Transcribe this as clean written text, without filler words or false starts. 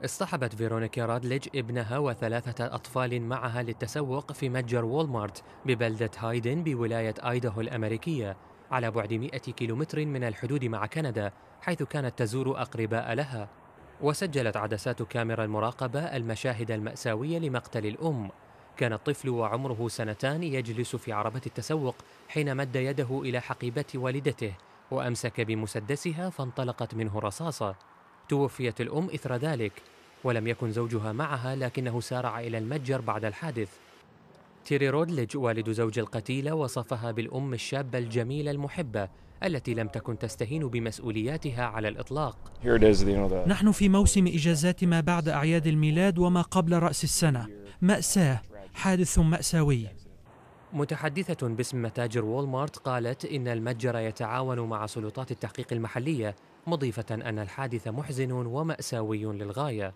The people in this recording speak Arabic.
اصطحبت فيرونيكا رادليج ابنها وثلاثة أطفال معها للتسوق في متجر وولمارت ببلدة هايدن بولاية آيداهو الأمريكية، على بعد 100 كيلومتر من الحدود مع كندا، حيث كانت تزور أقرباء لها. وسجلت عدسات كاميرا المراقبة المشاهد المأساوية لمقتل الأم. كان الطفل وعمره 2 سنين يجلس في عربة التسوق حين مد يده إلى حقيبة والدته وأمسك بمسدسها فانطلقت منه رصاصة. توفيت الأم إثر ذلك، ولم يكن زوجها معها لكنه سارع إلى المتجر بعد الحادث. تيري رودليج والد زوج القتيلة وصفها بالأم الشابة الجميلة المحبة التي لم تكن تستهين بمسؤولياتها على الإطلاق. نحن في موسم إجازات ما بعد أعياد الميلاد وما قبل رأس السنة. مأساة، حادث مأساوي. متحدثة باسم متاجر وولمارت قالت إن المتجر يتعاون مع سلطات التحقيق المحلية، مضيفة أن الحادث محزن ومأساوي للغاية.